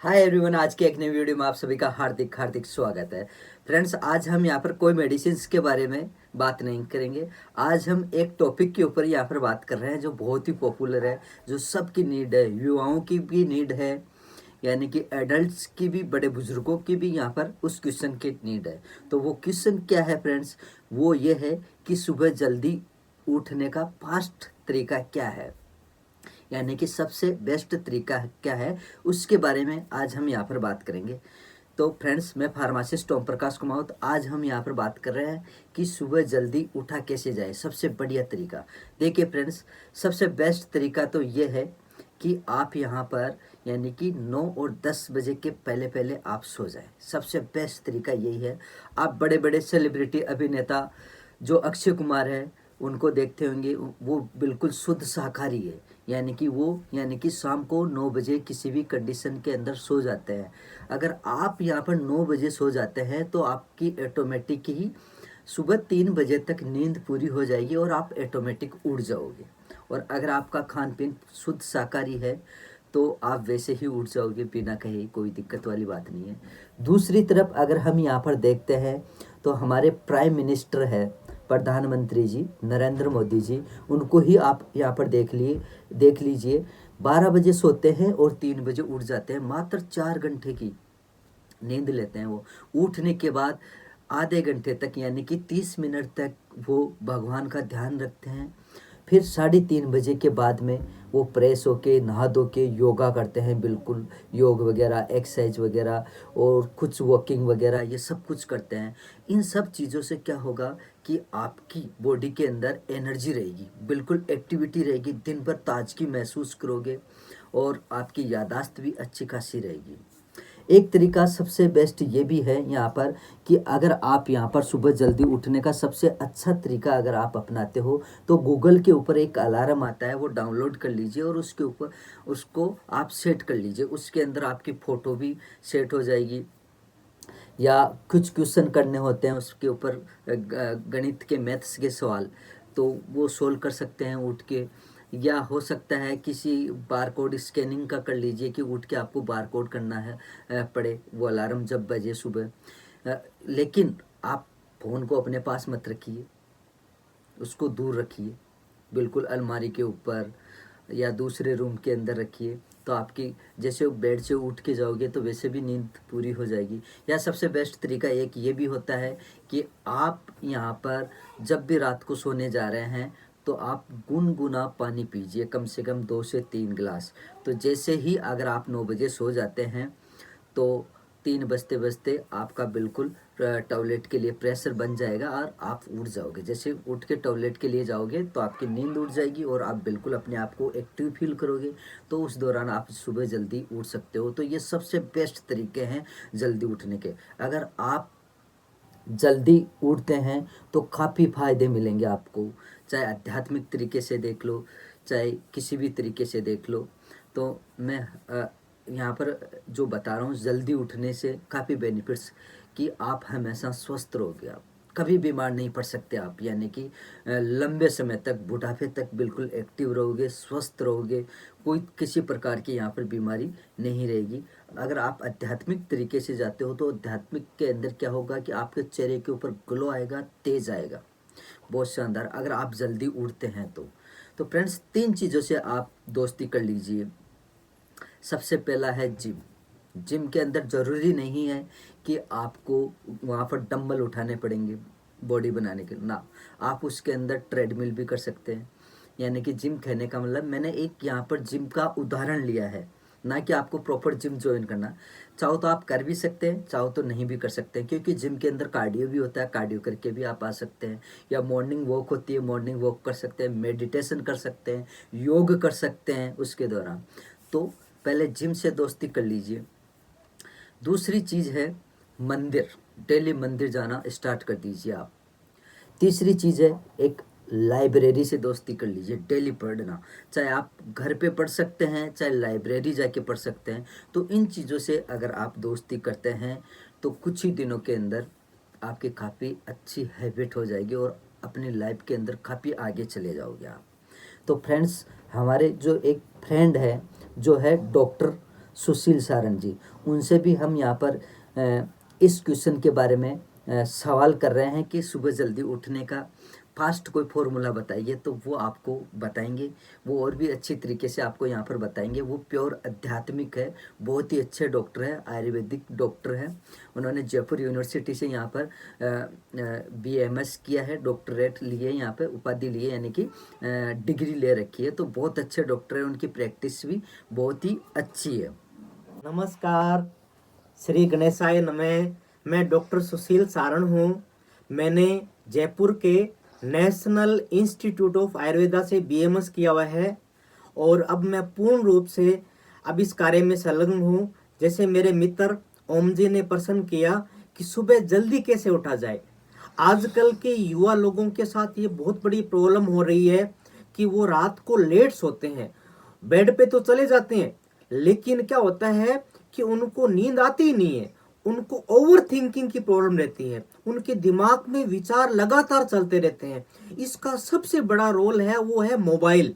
Hi everyone, आज के एक नई वीडियो में आप सभी का हार्दिक हार्दिक स्वागत है। फ्रेंड्स, आज हम यहाँ पर कोई मेडिसिन के बारे में बात नहीं करेंगे। आज हम एक टॉपिक के ऊपर यहाँ पर बात कर रहे हैं जो बहुत ही पॉपुलर है, जो सबकी नीड है, युवाओं की भी नीड है, यानी कि एडल्ट्स की भी, बड़े बुजुर्गों की भी यहाँ पर उस क्वेश्चन की नीड है। तो वो क्वेश्चन क्या है फ्रेंड्स? वो ये है कि सुबह जल्दी उठने का फास्ट तरीका क्या है, यानी कि सबसे बेस्ट तरीका क्या है, उसके बारे में आज हम यहाँ पर बात करेंगे। तो फ्रेंड्स, मैं फार्मासिस्ट ओम प्रकाश कुमावत, आज हम यहाँ पर बात कर रहे हैं कि सुबह जल्दी उठा कैसे जाए, सबसे बढ़िया तरीका। देखिए फ्रेंड्स, सबसे बेस्ट तरीका तो ये है कि आप यहाँ पर यानी कि 9 और 10 बजे के पहले पहले आप सो जाएं। सबसे बेस्ट तरीका यही है। आप बड़े बड़े सेलिब्रिटी अभिनेता जो अक्षय कुमार है, उनको देखते होंगे, वो बिल्कुल शुद्ध शाकाहारी है, यानी कि शाम को 9 बजे किसी भी कंडीशन के अंदर सो जाते हैं। अगर आप यहाँ पर 9 बजे सो जाते हैं तो आपकी ऑटोमेटिक ही सुबह 3 बजे तक नींद पूरी हो जाएगी और आप ऑटोमेटिक उठ जाओगे। और अगर आपका खान पीन शुद्ध शाकाहारी है तो आप वैसे ही उठ जाओगे बिना कहे, कोई दिक्कत वाली बात नहीं है। दूसरी तरफ अगर हम यहाँ पर देखते हैं तो हमारे प्राइम मिनिस्टर है, प्रधानमंत्री जी नरेंद्र मोदी जी, उनको ही आप यहाँ पर देख लीजिए। 12 बजे सोते हैं और 3 बजे उठ जाते हैं, मात्र 4 घंटे की नींद लेते हैं। वो उठने के बाद आधे घंटे तक यानी कि 30 मिनट तक वो भगवान का ध्यान रखते हैं। फिर 3:30 बजे के बाद में वो फ्रेश होके नहा धो के योगा करते हैं, बिल्कुल योग वगैरह, एक्सरसाइज वगैरह और कुछ वॉकिंग वगैरह, ये सब कुछ करते हैं। इन सब चीज़ों से क्या होगा कि आपकी बॉडी के अंदर एनर्जी रहेगी, बिल्कुल एक्टिविटी रहेगी, दिन भर ताजगी महसूस करोगे और आपकी यादाश्त भी अच्छी खासी रहेगी। एक तरीका सबसे बेस्ट ये भी है यहाँ पर कि अगर आप यहाँ पर सुबह जल्दी उठने का सबसे अच्छा तरीका अगर आप अपनाते हो तो गूगल के ऊपर एक अलार्म आता है, वो डाउनलोड कर लीजिए और उसके ऊपर उसको आप सेट कर लीजिए। उसके अंदर आपकी फ़ोटो भी सेट हो जाएगी, या कुछ क्वेश्चन करने होते हैं उसके ऊपर, गणित के, मैथ्स के सवाल, तो वो सोल्व कर सकते हैं उठ के। या हो सकता है किसी बारकोड स्कैनिंग का कर लीजिए कि उठ के आपको बारकोड करना है पड़े, वो अलार्म जब बजे सुबह। लेकिन आप फ़ोन को अपने पास मत रखिए, उसको दूर रखिए, बिल्कुल अलमारी के ऊपर या दूसरे रूम के अंदर रखिए। तो आपकी जैसे बेड से उठ के जाओगे तो वैसे भी नींद पूरी हो जाएगी। या सबसे बेस्ट तरीका एक ये भी होता है कि आप यहाँ पर जब भी रात को सोने जा रहे हैं तो आप गुनगुना पानी पीजिए, कम से कम 2 से 3 गिलास। तो जैसे ही अगर आप 9 बजे सो जाते हैं तो 3 बजते बजते आपका बिल्कुल टॉयलेट के लिए प्रेशर बन जाएगा और आप उठ जाओगे। जैसे उठ के टॉयलेट के लिए जाओगे तो आपकी नींद उड़ जाएगी और आप बिल्कुल अपने आप को एक्टिव फील करोगे। तो उस दौरान आप सुबह जल्दी उठ सकते हो। तो ये सबसे बेस्ट तरीके हैं जल्दी उठने के। अगर आप जल्दी उठते हैं तो काफ़ी फ़ायदे मिलेंगे आपको, चाहे आध्यात्मिक तरीके से देख लो, चाहे किसी भी तरीके से देख लो। तो मैं यहाँ पर जो बता रहा हूँ, जल्दी उठने से काफ़ी बेनिफिट्स कि आप हमेशा स्वस्थ रहोगे, आप कभी बीमार नहीं पड़ सकते आप, यानी कि लंबे समय तक, बुढ़ापे तक बिल्कुल एक्टिव रहोगे, स्वस्थ रहोगे, कोई किसी प्रकार की यहाँ पर बीमारी नहीं रहेगी। अगर आप आध्यात्मिक तरीके से जाते हो तो आध्यात्मिक के अंदर क्या होगा कि आपके चेहरे के ऊपर ग्लो आएगा, तेज आएगा, बहुत शानदार, अगर आप जल्दी उठते हैं तो फ्रेंड्स, 3 चीज़ों से आप दोस्ती कर लीजिए। सबसे पहला है जिम। जिम के अंदर ज़रूरी नहीं है कि आपको वहाँ पर डंबल उठाने पड़ेंगे बॉडी बनाने के, ना, आप उसके अंदर ट्रेडमिल भी कर सकते हैं। यानी कि जिम कहने का मतलब, मैंने एक यहाँ पर जिम का उदाहरण लिया है, ना कि आपको प्रॉपर जिम ज्वाइन करना। चाहो तो आप कर भी सकते हैं, चाहो तो नहीं भी कर सकते हैं, क्योंकि जिम के अंदर कार्डियो भी होता है, कार्डियो करके भी आप आ सकते हैं। या मॉर्निंग वॉक होती है, मॉर्निंग वॉक कर सकते हैं, मेडिटेशन कर सकते हैं, योग कर सकते हैं उसके दौरान। तो पहले जिम से दोस्ती कर लीजिए। दूसरी चीज़ है मंदिर, डेली मंदिर जाना स्टार्ट कर दीजिए आप। तीसरी चीज़ है एक लाइब्रेरी से दोस्ती कर लीजिए, डेली पढ़ना, चाहे आप घर पे पढ़ सकते हैं, चाहे लाइब्रेरी जाके पढ़ सकते हैं। तो इन चीज़ों से अगर आप दोस्ती करते हैं तो कुछ ही दिनों के अंदर आपकी काफ़ी अच्छी हैबिट हो जाएगी और अपनी लाइफ के अंदर काफ़ी आगे चले जाओगे आप। तो फ्रेंड्स, हमारे जो एक फ्रेंड है जो है डॉक्टर सुशील सारण जी, उनसे भी हम यहाँ पर इस क्वेश्चन के बारे में सवाल कर रहे हैं कि सुबह जल्दी उठने का फास्ट कोई फॉर्मूला बताइए, तो वो आपको बताएंगे। वो और भी अच्छी तरीके से आपको यहाँ पर बताएंगे। वो प्योर आध्यात्मिक है, बहुत ही अच्छे डॉक्टर हैं, आयुर्वेदिक डॉक्टर हैं। उन्होंने जयपुर यूनिवर्सिटी से यहाँ पर BMS किया है, डॉक्टरेट लिए, यहाँ पे उपाधि लिए, यानी कि डिग्री ले रखी है। तो बहुत अच्छे डॉक्टर हैं, उनकी प्रैक्टिस भी बहुत ही अच्छी है। नमस्कार, श्री गणेशाय नमः। मैं डॉक्टर सुशील सारण हूँ। मैंने जयपुर के नेशनल इंस्टीट्यूट ऑफ आयुर्वेदा से BMS किया हुआ है और अब मैं पूर्ण रूप से अब इस कार्य में संलग्न हूँ। जैसे मेरे मित्र ओम जी ने प्रश्न किया कि सुबह जल्दी कैसे उठा जाए। आजकल के युवा लोगों के साथ ये बहुत बड़ी प्रॉब्लम हो रही है कि वो रात को लेट सोते हैं, बेड पे तो चले जाते हैं, लेकिन क्या होता है कि उनको नींद आती ही नहीं है। उनको ओवर थिंकिंग की प्रॉब्लम रहती है, उनके दिमाग में विचार लगातार चलते रहते हैं। इसका सबसे बड़ा रोल है वो है मोबाइल।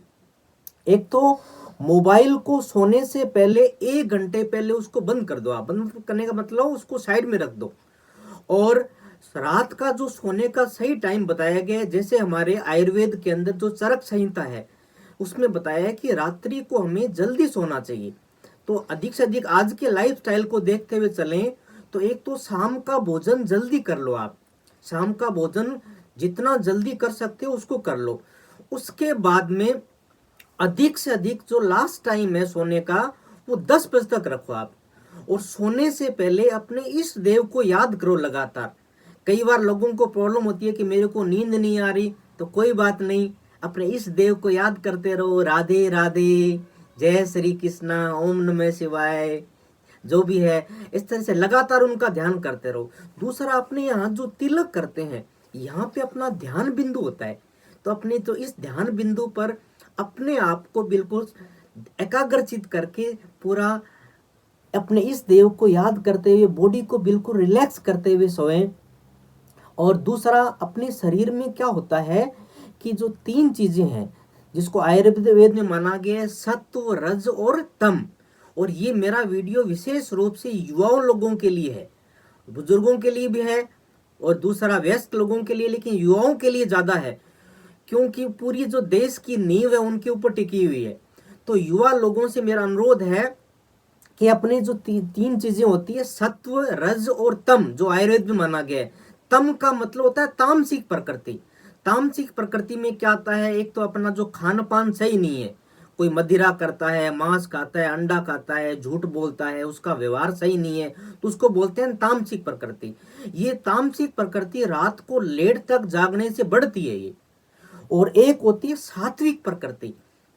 एक तो मोबाइल को सोने से पहले 1 घंटे पहले उसको बंद कर दो। आप बंद करने का मतलब उसको साइड में रख दो। और रात का जो सोने का सही टाइम बताया गया है, जैसे हमारे आयुर्वेद के अंदर जो चरक संहिता है उसमें बताया है कि रात्रि को हमें जल्दी सोना चाहिए। तो अधिक से अधिक आज के लाइफस्टाइल को देखते हुए चलें तो एक तो शाम का भोजन जल्दी कर लो। आप शाम का भोजन जितना जल्दी कर सकते हो उसको कर लो। उसके बाद में अधिक से अधिक जो लास्ट टाइम है सोने का वो 10 बजे तक रखो आप। और सोने से पहले अपने इष्ट देव को याद करो लगातार। कई बार लोगों को प्रॉब्लम होती है कि मेरे को नींद नहीं आ रही, तो कोई बात नहीं, अपने इष्ट देव को याद करते रहो। राधे राधे, जय श्री कृष्णा, ओम नमः शिवाय, जो भी है इस तरह से लगातार उनका ध्यान करते रहो। दूसरा, अपने यहाँ जो तिलक करते हैं यहाँ पे अपना ध्यान बिंदु होता है, तो अपने तो इस ध्यान बिंदु पर अपने आप को बिल्कुल एकाग्रचित करके पूरा अपने इस देव को याद करते हुए बॉडी को बिल्कुल रिलैक्स करते हुए सोएं। और दूसरा, अपने शरीर में क्या होता है कि जो 3 चीजें हैं जिसको आयुर्वेद में माना गया है, सत्व, रज और तम। और ये मेरा वीडियो विशेष रूप से युवाओं लोगों के लिए है, बुजुर्गों के लिए भी है और दूसरा वयस्क लोगों के लिए, लेकिन युवाओं के लिए ज्यादा है क्योंकि पूरी जो देश की नींव है उनके ऊपर टिकी हुई है। तो युवा लोगों से मेरा अनुरोध है कि अपने जो 3 चीजें होती है, सत्व, रज और तम, जो आयुर्वेद में माना गया है। तम का मतलब होता है तामसिक प्रकृति। तामसिक प्रकृति में क्या आता है, एक तो अपना जो खान पान सही नहीं है, कोई मदिरा करता है, मांस खाता है, अंडा खाता है, झूठ बोलता है, उसका व्यवहार सही नहीं है, तो उसको बोलते हैं तामसिक प्रकृति। ये तामसिक प्रकृति रात को लेट तक जागने से बढ़ती है ये। और एक होती है सात्विक प्रकृति।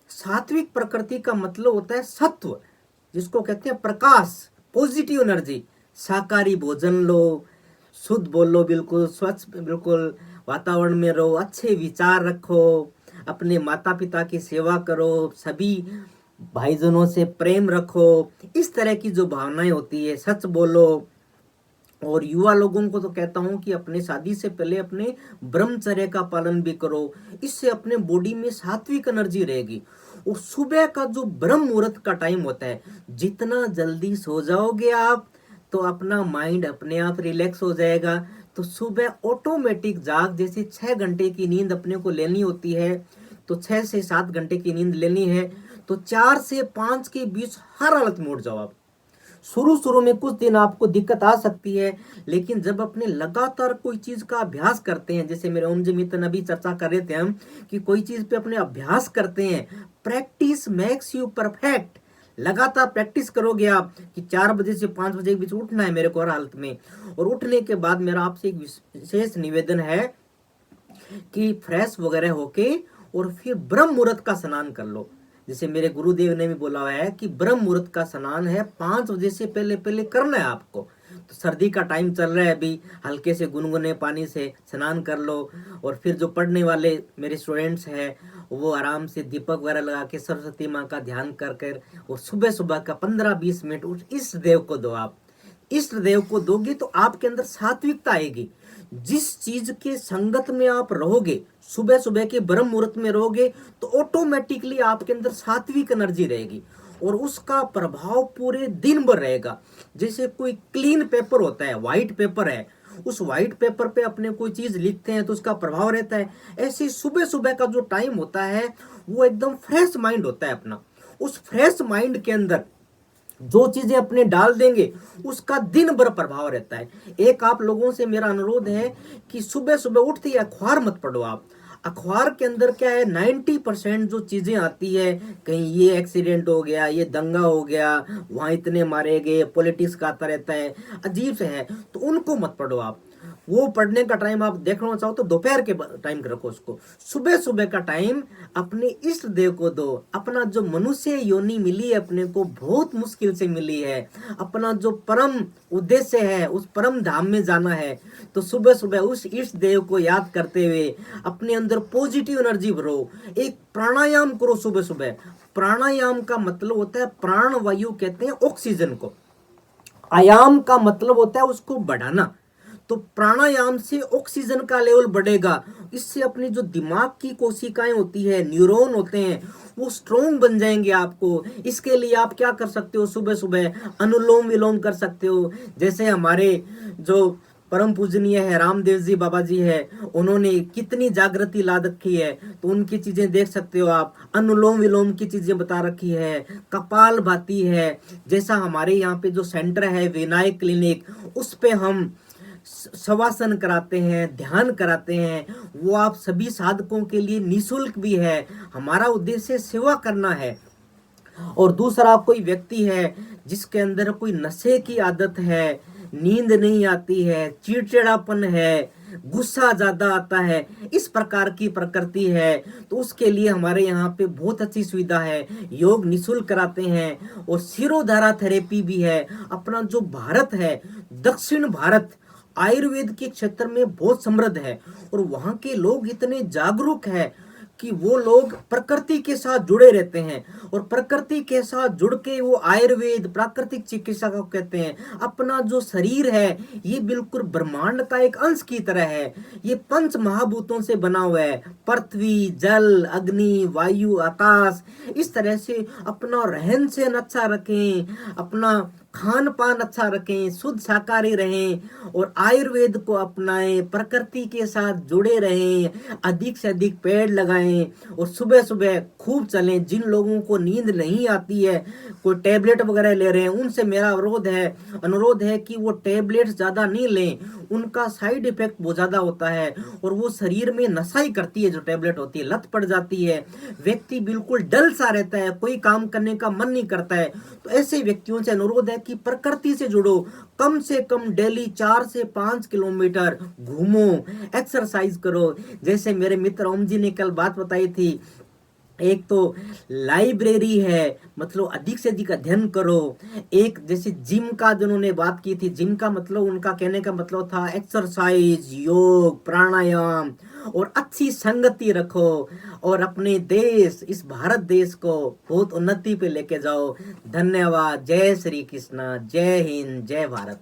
सात्विक प्रकृति का मतलब होता है सत्व, जिसको कहते हैं प्रकाश, पॉजिटिव एनर्जी। शाकाहारी भोजन लो, शुद्ध बोलो, बिल्कुल स्वच्छ बिल्कुल वातावरण में रहो, अच्छे विचार रखो, अपने माता पिता की सेवा करो, सभी भाईजनों से प्रेम रखो। इस तरह की जो भावनाएं होती है, सच बोलो। और युवा लोगों को तो कहता हूं कि अपने शादी से पहले अपने ब्रह्मचर्य का पालन भी करो, इससे अपने बॉडी में सात्विक एनर्जी रहेगी। और सुबह का जो ब्रह्म मुहूर्त का टाइम होता है, जितना जल्दी सो जाओगे आप तो अपना माइंड अपने आप रिलैक्स हो जाएगा। तो सुबह ऑटोमेटिक जाग, जैसे 6 घंटे की नींद अपने को लेनी होती है तो 6 से 7 घंटे की नींद लेनी है, तो 4 से 5 के बीच हर हालत में उठ जाओ आप। शुरू में कुछ दिन आपको दिक्कत आ सकती है, लेकिन जब अपने लगातार कोई चीज का अभ्यास करते हैं, जैसे मेरे ओम जी मित्र अभी चर्चा कर रहे थे हम कि कोई चीज पे अपने अभ्यास करते हैं, प्रैक्टिस मेक्स यू परफेक्ट। लगातार प्रैक्टिस करोगे आप कि 4 बजे से 5 बजे के बीच उठना है मेरे को हर हालत में। और उठने के बाद मेरा आपसे एक विशेष निवेदन है कि फ्रेश वगैरह होके और फिर ब्रह्म मुहूर्त का स्नान कर लो। जैसे मेरे गुरुदेव ने भी बोला हुआ है कि ब्रह्म मुहूर्त का स्नान है 5 बजे से पहले पहले करना है आपको। तो सर्दी का टाइम चल रहा है अभी, हल्के से गुनगुने पानी से स्नान कर लो। और फिर जो पढ़ने वाले मेरे स्टूडेंट्स हैं वो आराम से दीपक वगैरह लगा के सरस्वती माँ का ध्यान कर कर और सुबह सुबह का 15-20 मिनट उस इष्ट देव को दो। आप इष्ट देव को दोगे तो आपके अंदर सात्विकता आएगी। जिस चीज के संगत में आप रहोगे, सुबह सुबह के ब्रह्म मुहूर्त में रहोगे, तो ऑटोमेटिकली आपके अंदर सात्विक एनर्जी रहेगी। और उसका प्रभाव पूरे दिन भर रहेगा। जैसे कोई क्लीन पेपर होता है, वाइट पेपर है, उस वाइट पेपर पे अपने कोई चीज लिखते हैं तो उसका प्रभाव रहता है। ऐसे सुबह सुबह का जो टाइम होता है वो एकदम फ्रेश माइंड होता है अपना। उस फ्रेश माइंड के अंदर जो चीजें अपने डाल देंगे उसका दिन भर प्रभाव रहता है। एक आप लोगों से मेरा अनुरोध है कि सुबह सुबह उठते ही अखबार मत पढ़ो आप। अखबार के अंदर क्या है, 90% जो चीजें आती है, कहीं ये एक्सीडेंट हो गया, ये दंगा हो गया, वहां इतने मारे गए, पॉलिटिक्स का आता रहता है, अजीब से है, तो उनको मत पढ़ो आप। वो पढ़ने का टाइम आप देखना चाहो तो दोपहर के टाइम रखो उसको। सुबह सुबह का टाइम अपने इष्ट देव को दो। अपना जो मनुष्य योनि मिली है अपने को, बहुत मुश्किल से मिली है, अपना जो परम उद्देश्य है उस परम धाम में जाना है, तो सुबह सुबह उस इष्ट देव को याद करते हुए अपने अंदर पॉजिटिव एनर्जी भरो। एक प्राणायाम करो सुबह सुबह। प्राणायाम का मतलब होता है, प्राण वायु कहते हैं ऑक्सीजन को, आयाम का मतलब होता है उसको बढ़ाना। तो प्राणायाम से ऑक्सीजन का लेवल बढ़ेगा, इससे अपनी जो दिमाग की कोशिकाएं होती है, न्यूरॉन होते हैं, वो स्ट्रोंग बन जाएंगे आपको। इसके लिए आप क्या कर सकते हो, सुबह सुबह अनुलोम विलोम कर सकते हो। जैसे हमारे जो परम पूजनीय है रामदेव जी बाबा जी है, उन्होंने कितनी जागृति ला रखी है, तो उनकी चीजें देख सकते हो आप। अनुलोम विलोम की चीजें बता रखी है, कपाल भाती है। जैसा हमारे यहाँ पे जो सेंटर है विनायक क्लिनिक, उस पे हम शवासन कराते हैं, ध्यान कराते हैं, वो आप सभी साधकों के लिए निःशुल्क भी है। हमारा उद्देश्य सेवा करना है। और दूसरा, कोई व्यक्ति है जिसके अंदर कोई नशे की आदत है, नींद नहीं आती है, चिड़चिड़ापन है, गुस्सा ज्यादा आता है, इस प्रकार की प्रकृति है, तो उसके लिए हमारे यहाँ पे बहुत अच्छी सुविधा है। योग निःशुल्क कराते हैं और शिरोधारा थेरेपी भी है। अपना जो भारत है, दक्षिण भारत आयुर्वेद के क्षेत्र में बहुत समृद्ध है, और वहाँ के लोग इतने जागरूक हैं कि वो लोग प्रकृति के साथ जुड़े रहते हैं, और प्रकृति के साथ जुड़ के वो आयुर्वेद प्राकृतिक चिकित्सा को कहते हैं। अपना जो शरीर है ये बिल्कुल ब्रह्मांड का एक अंश की तरह है। ये पंच महाभूतों से बना हुआ है, पृथ्वी, जल, अग्नि, वायु, आकाश। इस तरह से अपना रहन सहन अच्छा रखें, अपना खान पान अच्छा रखें, शुद्ध शाकाहारी रहें और आयुर्वेद को अपनाएं, प्रकृति के साथ जुड़े रहें, अधिक से अधिक पेड़ लगाएं और सुबह सुबह खूब चलें। जिन लोगों को नींद नहीं आती है, कोई टेबलेट वगैरह ले रहे हैं, उनसे मेरा अनुरोध है कि वो टेबलेट ज़्यादा नहीं लें। उनका साइड इफेक्ट बहुत ज़्यादा होता है और वो शरीर में नशा ही करती है। जो टेबलेट होती है लत पड़ जाती है, व्यक्ति बिल्कुल डल सा रहता है, कोई काम करने का मन नहीं करता है। तो ऐसे व्यक्तियों से अनुरोध है कि प्रकृति से जुड़ो, कम से कम डेली 4 से 5 किलोमीटर घूमो, एक्सरसाइज करो। जैसे मेरे मित्र ओम जी ने कल बात बताई थी, एक तो लाइब्रेरी है, मतलब अधिक से अधिक अध्ययन करो। एक जैसे जिम का जिन्होंने बात की थी, जिम का मतलब उनका कहने का मतलब था एक्सरसाइज, योग, प्राणायाम और अच्छी संगति रखो और अपने देश, इस भारत देश को बहुत उन्नति पे लेके जाओ। धन्यवाद। जय श्री कृष्ण, जय हिंद, जय भारत।